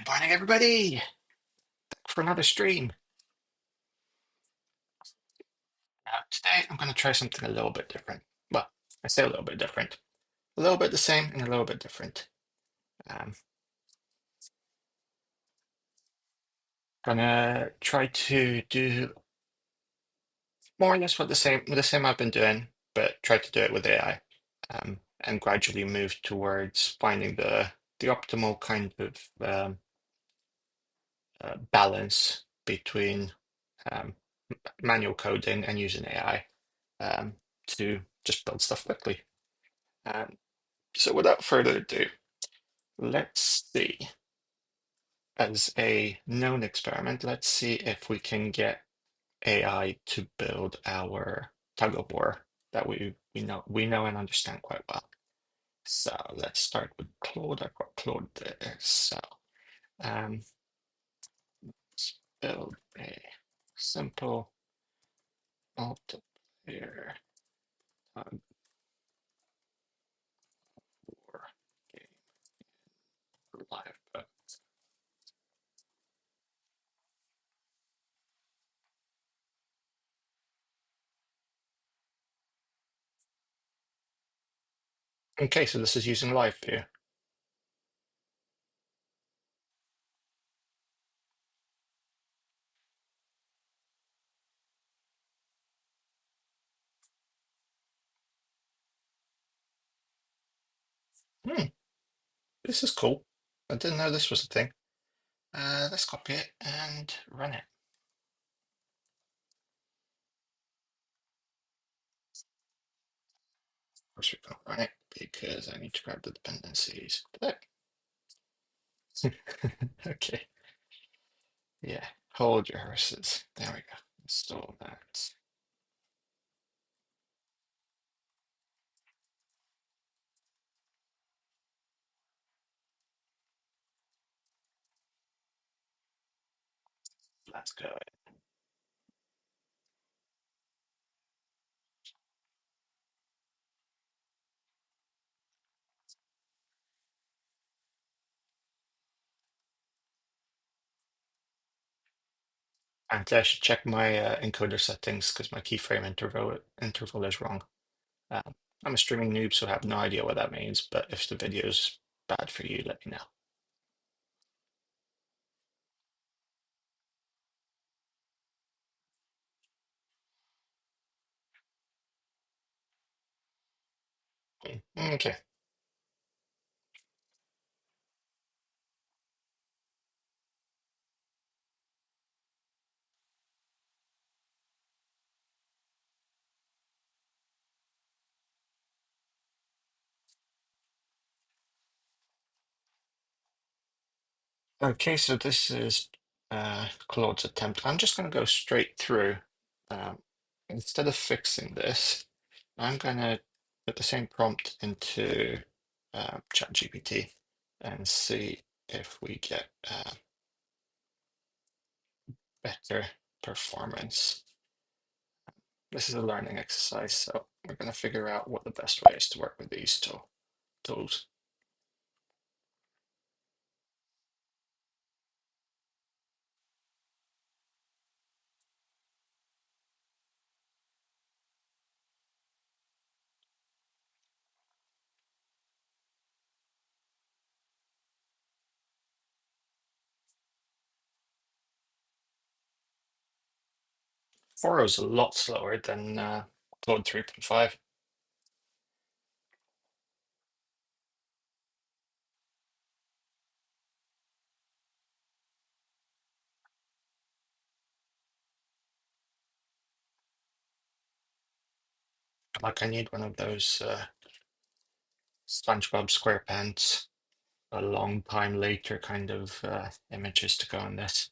Morning, everybody, for another stream. Now, today I'm going to try something a little bit different. Well, I say a little bit different, a little bit the same, and a little bit different. Um, Gonna try to do more or less what the same I've been doing, but try to do it with AI, and gradually move towards finding the optimal kind of balance between um, manual coding and using AI um, to just build stuff quickly. Um, So without further ado, let's see. As a known experiment, let's see if we can get AI to build our tug of war that we know and understand quite well. So let's start with Claude. I've got Claude there. So um, let's build a simple multiplayer tug war game live. Okay, so this is using live view. Hmm, this is cool. I didn't know this was a thing. Let's copy it and run it. Of course, we can't run it because I need to grab the dependencies. There. Okay. Yeah. Hold your horses. There we go. Install that. Let's go. And I should check my encoder settings because my keyframe interval is wrong. Um, I'm a streaming noob, so I have no idea what that means. But if the video's bad for you, let me know. Okay. Okay, so this is Claude's attempt. I'm just going to go straight through. Um, Instead of fixing this, I'm going to put the same prompt into ChatGPT and see if we get better performance. This is a learning exercise, so we're going to figure out what the best way is to work with these tools. Foro is a lot slower than Claude 3.5. Like I need one of those SpongeBob SquarePants a long time later kind of images to go on this.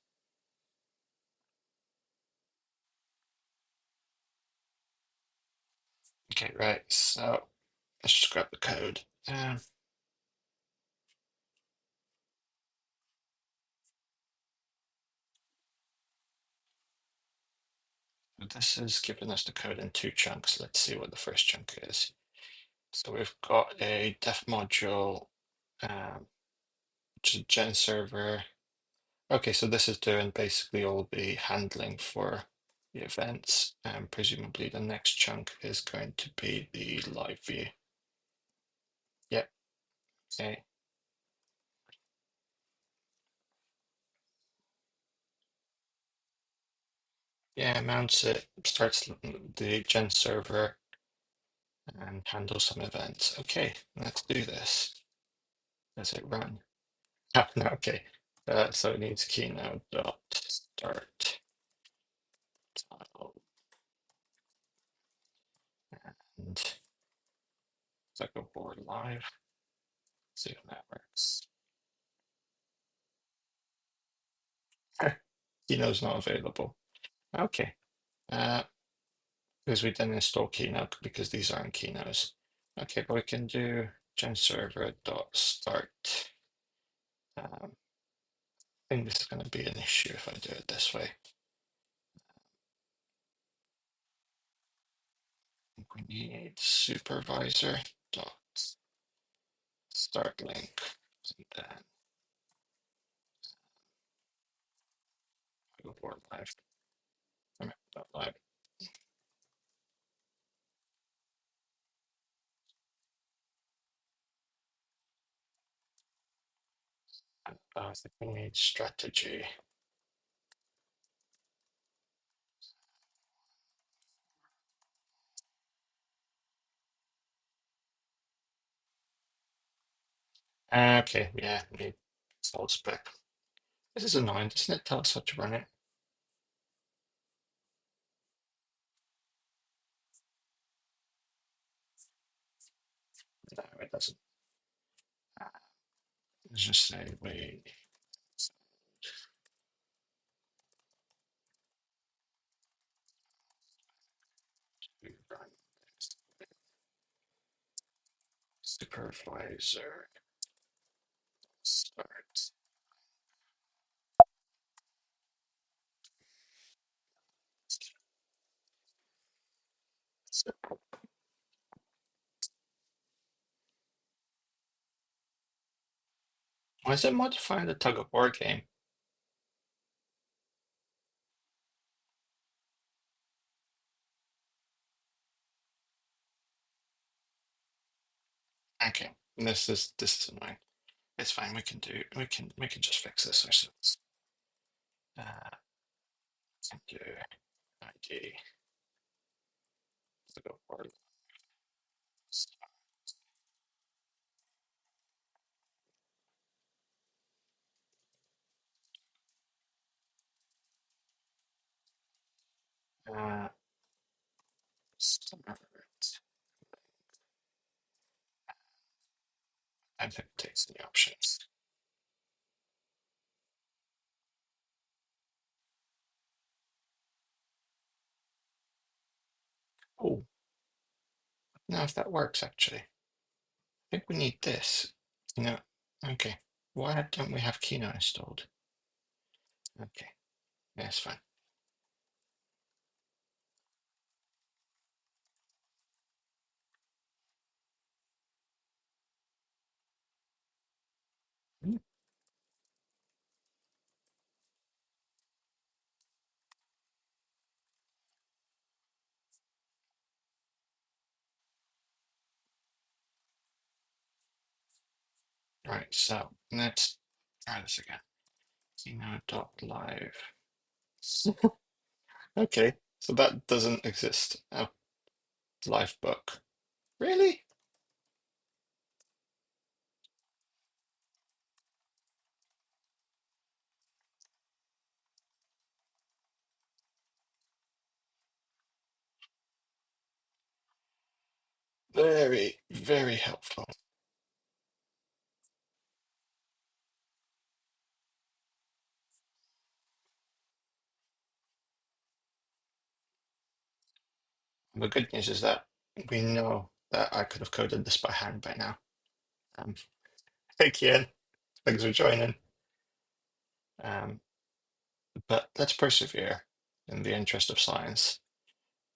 Okay, right. So let's just grab the code. This is giving us the code in two chunks. Let's see what the first chunk is. So we've got a def module, which is a gen server. Okay, so this is doing basically all the handling for the events, and presumably the next chunk is going to be the live view. Yep. Okay. Yeah, mounts it, starts the gen server, and handles some events. Okay, let's do this. Does it run? Ah, no, okay. So it needs keynote dot start title and so go board live. See if that works. Keynote's not available. Okay. Because we didn't install Keynote because these aren't Keynotes. Okay, but we can do gen server dot start. I think this is going to be an issue if I do it this way. We need supervisor dot start link, and then go board live. Dot live. I think we need strategy. Okay, yeah, need sold spec. This is annoying. Doesn't it tell us how to run it? No, it doesn't. Let's just say we run supervisor start. Why is it modifying the tug of war game? Okay, this is annoying. It's fine. We can just fix this ourselves. Do ID tug of war. Uh, start. I think it takes the options. Oh, now if that works actually. I think we need this. No, okay. Why don't we have Keynote installed? Okay, that's fine. Mm. Right, so let's try this again. Keynote.live. Okay, so that doesn't exist. Oh, live book. Really? Very, very helpful. The good news is that we know that I could have coded this by hand by now. Um, hey, Kian, thanks for joining. Um, but let's persevere in the interest of science.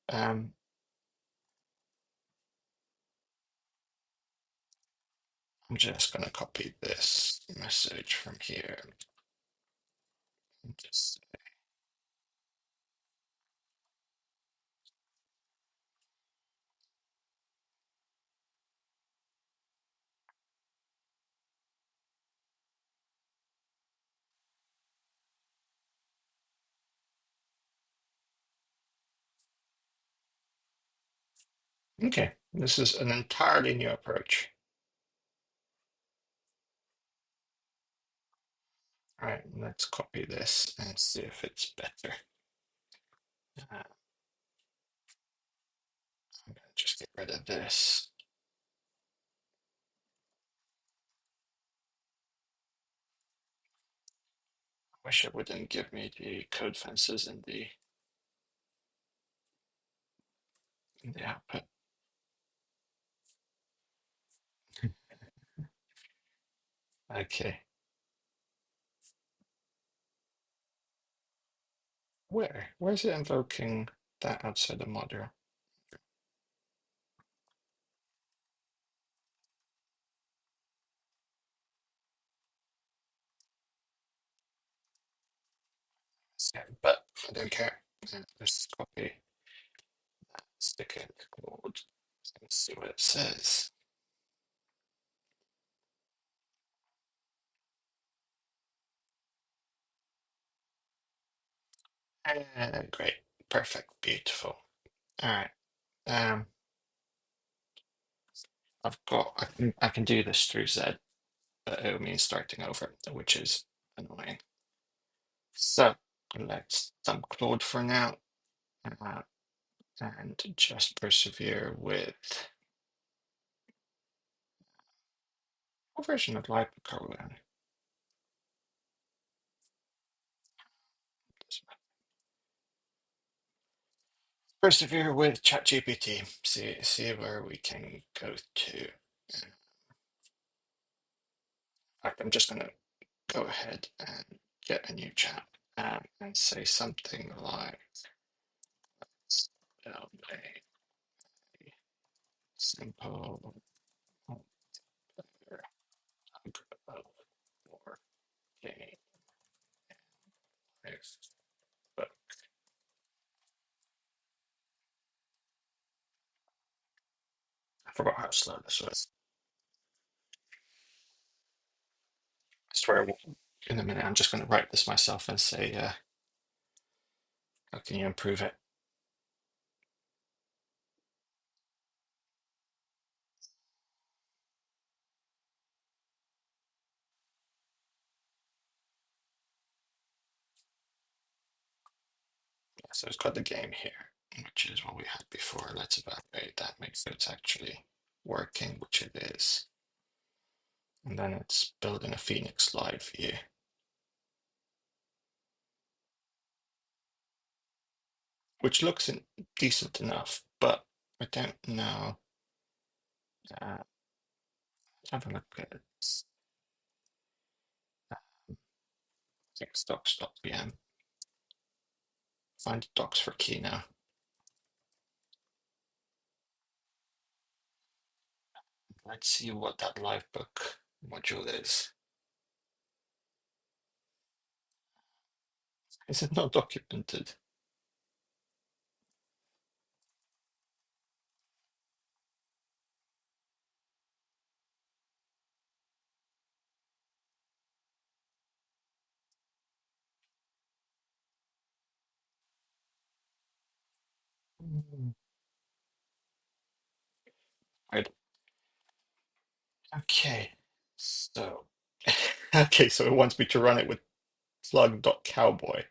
Um, I'm just going to copy this message from here. Just okay. This is an entirely new approach. All right, let's copy this and see if it's better. I'm gonna just get rid of this. Wish it wouldn't give me the code fences in the output. Okay, where? Where's it invoking that outside the module? Yeah, but I don't care. Just copy, stick it in the code, and see what it says. Great, perfect, beautiful. All right. Um, I can do this through Z, but it means starting over, which is annoying. So let's dump Claude for now, uh, and just persevere with what version of LiveCode? Persevere with ChatGPT. See where we can go to. In fact, I'm just gonna go ahead and get a new chat and say something like spell a simple for game but I forgot how slow this was. I swear in a minute I'm just going to write this myself and say, how can you improve it? Yeah, so it's got the game here, which is what we had before. Let's evaluate that, make sure it's actually working, which it is. And then it's building a Phoenix live view, which looks decent enough, but I don't know. Uh, have a look at docs.pm. Find docs for key now. Let's see what that live book module is. Is it not documented? Right. Okay. So, okay, so it wants me to run it with plug.cowboy.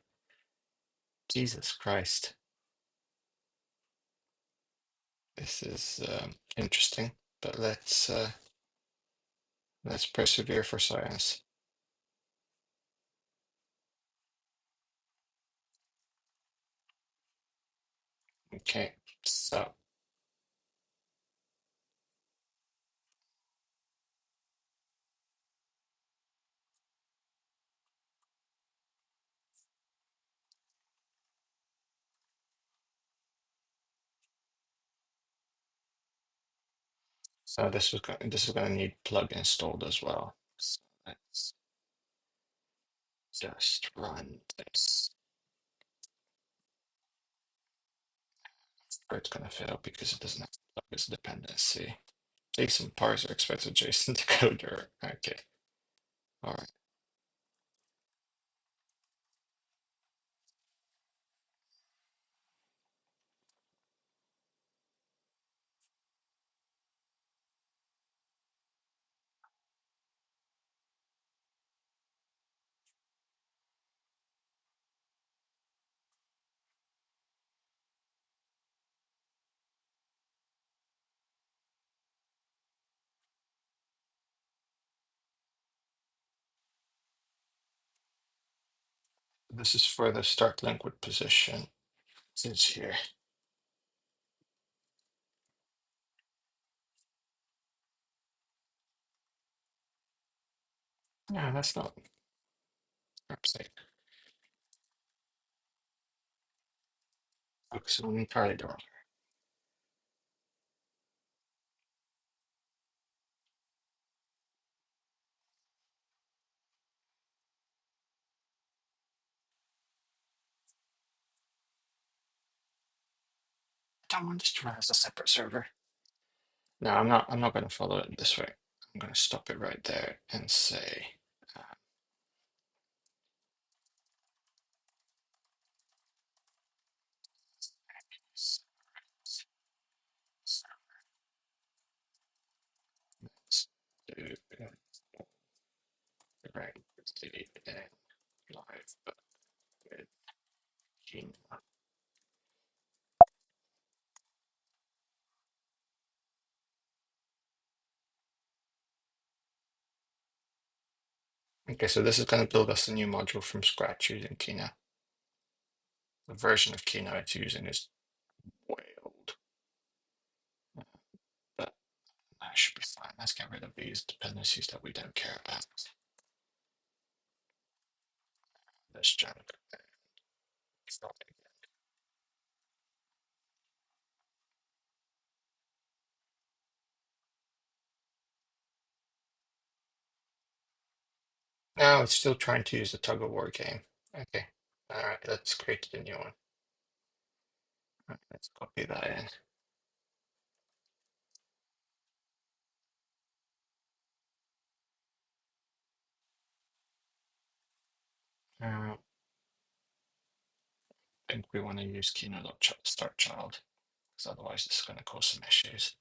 Jesus Christ. This is interesting, but let's persevere for science. Okay, so this is going to need plug installed as well. So let's just run this. Or it's going to fail because it doesn't have to plug this dependency. JSON parser expects a JSON decoder. Okay. All right. This is for the start link with position. It's here. Yeah, that's not. Perhaps I focus on entirely the wrong. I don't want this to run as a separate server. No, I'm not. I'm not going to follow it this way. I'm going to stop it right there and say. Uh, let's do direct delete and live, but with Gene. Okay, so this is going to build us a new module from scratch using Kino. The version of Kino it's using is way old, but that should be fine. Let's get rid of these dependencies that we don't care about. This junk. Now it's still trying to use the tug of war game. Okay. All right, let's create a new one. All right, let's copy that in. I think we want to use Kino.start child, because otherwise this is going to cause some issues.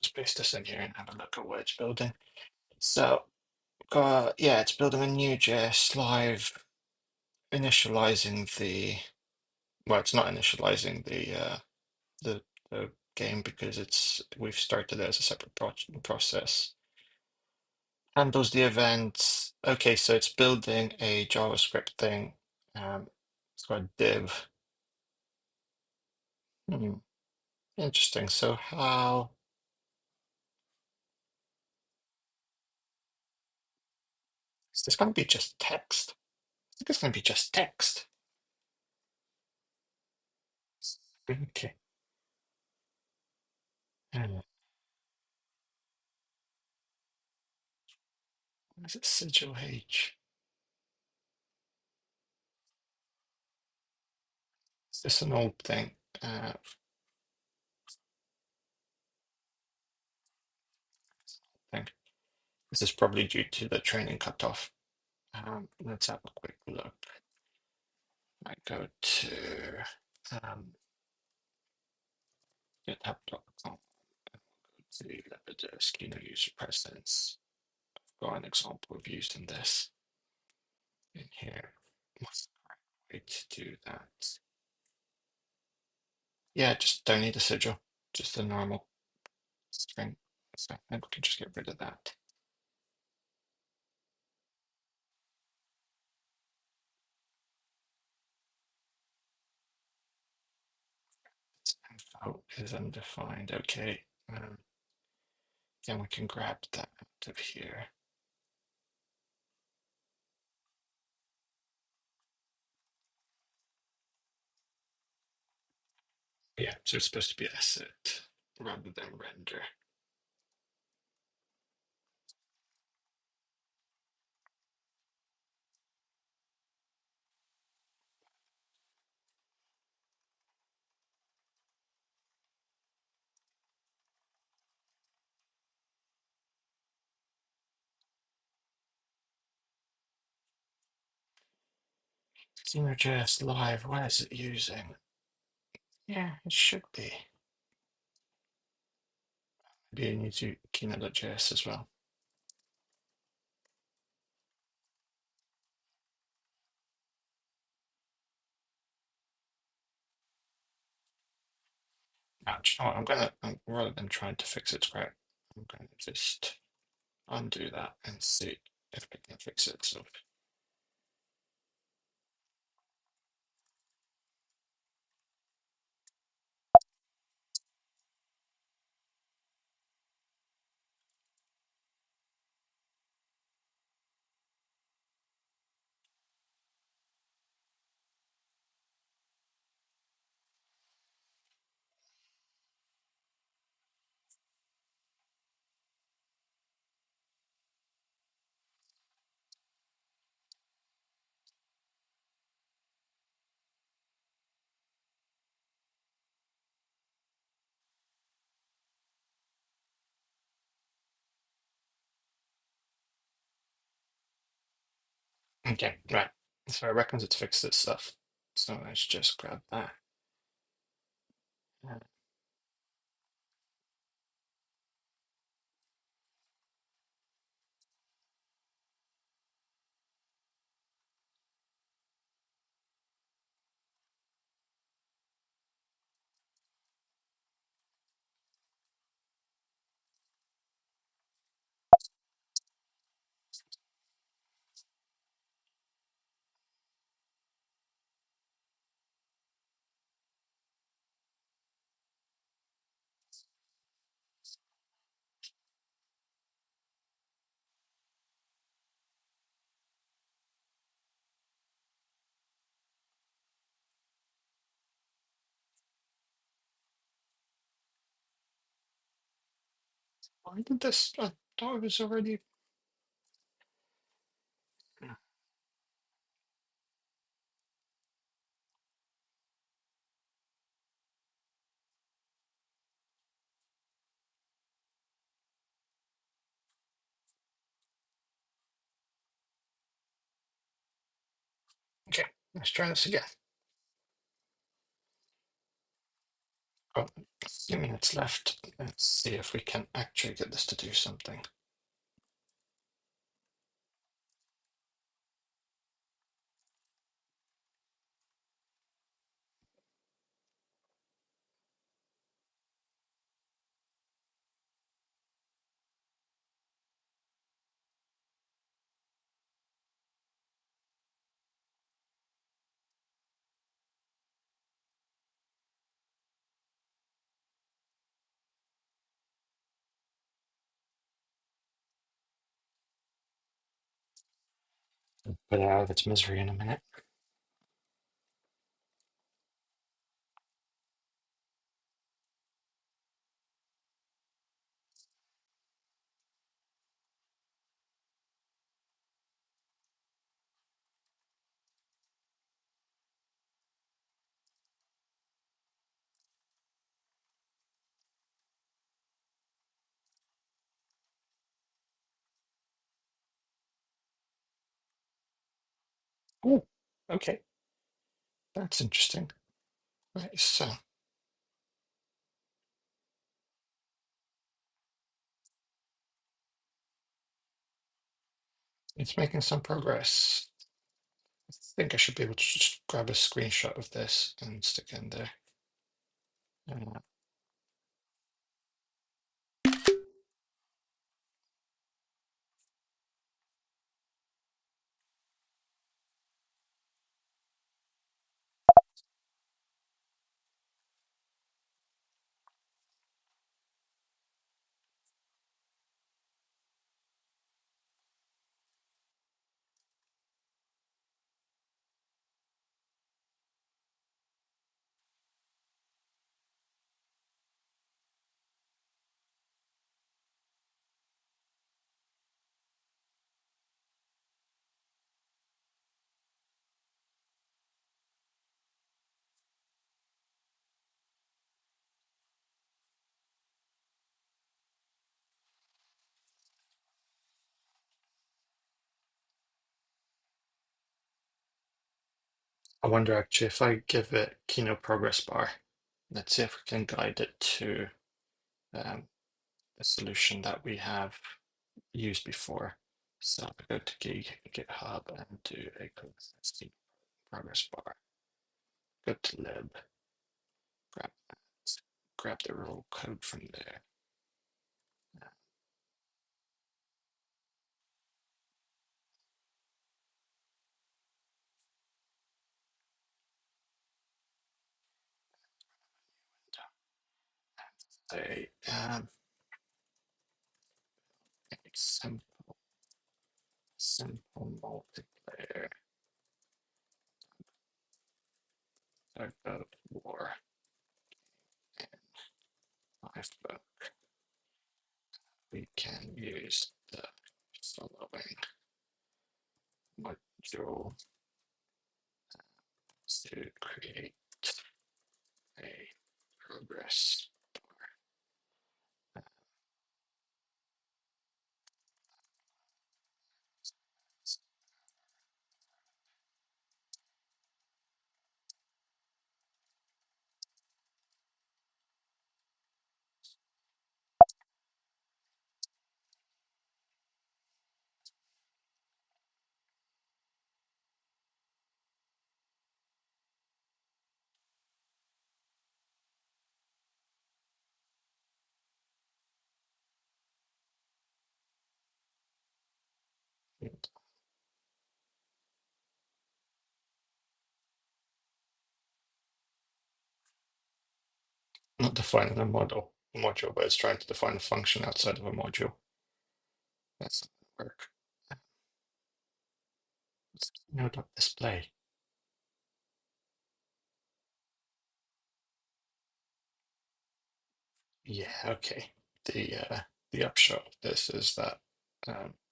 Let's paste this in here and have a look at what it's building. So, yeah, it's building a new JS live, initializing the. Well, it's not initializing the the game because we've started it as a separate process. Handles the events. Okay, so it's building a JavaScript thing. It's got a div. Hmm, interesting. So how is this going to be just text? I think it's going to be just text. Okay. What is it? Sigil H. Is this an old thing? I think this is probably due to the training cutoff. Let's have a quick look. I go to github.com, to the Schema user presence. I've got an example of using this in here. What's the correct way to do that? Yeah, just don't need a sigil, just a normal string. So I think we can just get rid of that. Info is undefined. Okay. Then we can grab that out of here. Yeah, so it's supposed to be asset rather than render. Xeno.js Live, what is it using? Yeah, it should be. Maybe you need to Keynote.js as well. Now, do you know what? Rather than trying to fix it right, I'm going to just undo that and see if we can fix it. So, okay, right. So I reckon it's fixed this stuff. So let's just grab that. Why did this? I thought it was already. Okay, let's try this again. Got a few minutes left. Let's see if we can actually get this to do something. Put it out of its misery in a minute. Oh, okay. That's interesting. Right, so it's making some progress. I think I should be able to just grab a screenshot of this and stick in there. Uh, I wonder actually if I give it Keynote progress bar, let's see if we can guide it to um, a solution that we have used before. So I go to GitHub and do a Keynote progress bar. Go to lib, grab that, grab the raw code from there. Say simple, simple multiplayer about war in lifeboat. We can use the following module to create a progress bar. Not defining a module, but it's trying to define a function outside of a module. That's not gonna work. Display. Yeah, okay. The upshot of this is that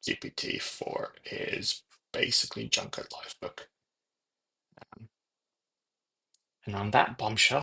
GPT-4 is basically junk at Livebook. And on that bombshell,